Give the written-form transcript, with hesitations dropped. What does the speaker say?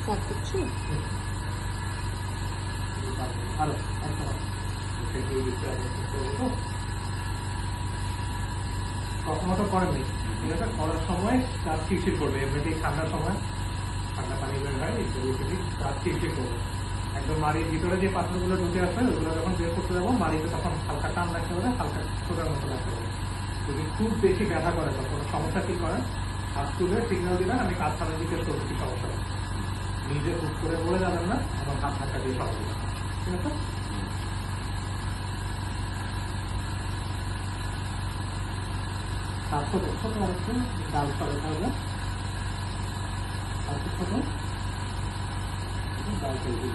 Start করছি। ভালো একদম কখনো তো করেননি, ঠিক আছে? করার সময় দাঁত চিরচির করবে, এমনিতেই ঠান্ডার সময় ঠান্ডা পানি বের হয়, দাঁত চিরচির করবে। একদম মাড়ির ভিতরে যে পাথরগুলো ঢুকে আসবে ওগুলো যখন বের করতে যাবো মাড়িতে তখন হালকা টান রাখতে হবে, হালকা ছোটার মতো রাখতে হবে। যদি খুব বেশি ব্যথা করে তখন কোনো সমস্যা কি করেন, হাত তুলে সিগন্যাল দিবেন, আমি কাজ চালানো জিজ্ঞেস করবো কি সমস্যা হয়। নিজে হুট করে বলে যাবেন না, আমার হাত ধাক্কা দিয়ে সরাই দিবেন, ঠিক আছে? আর ছোট ছোট অবস্থা ডাল সরাতে হবে, আর ছোট ডাল তৈরি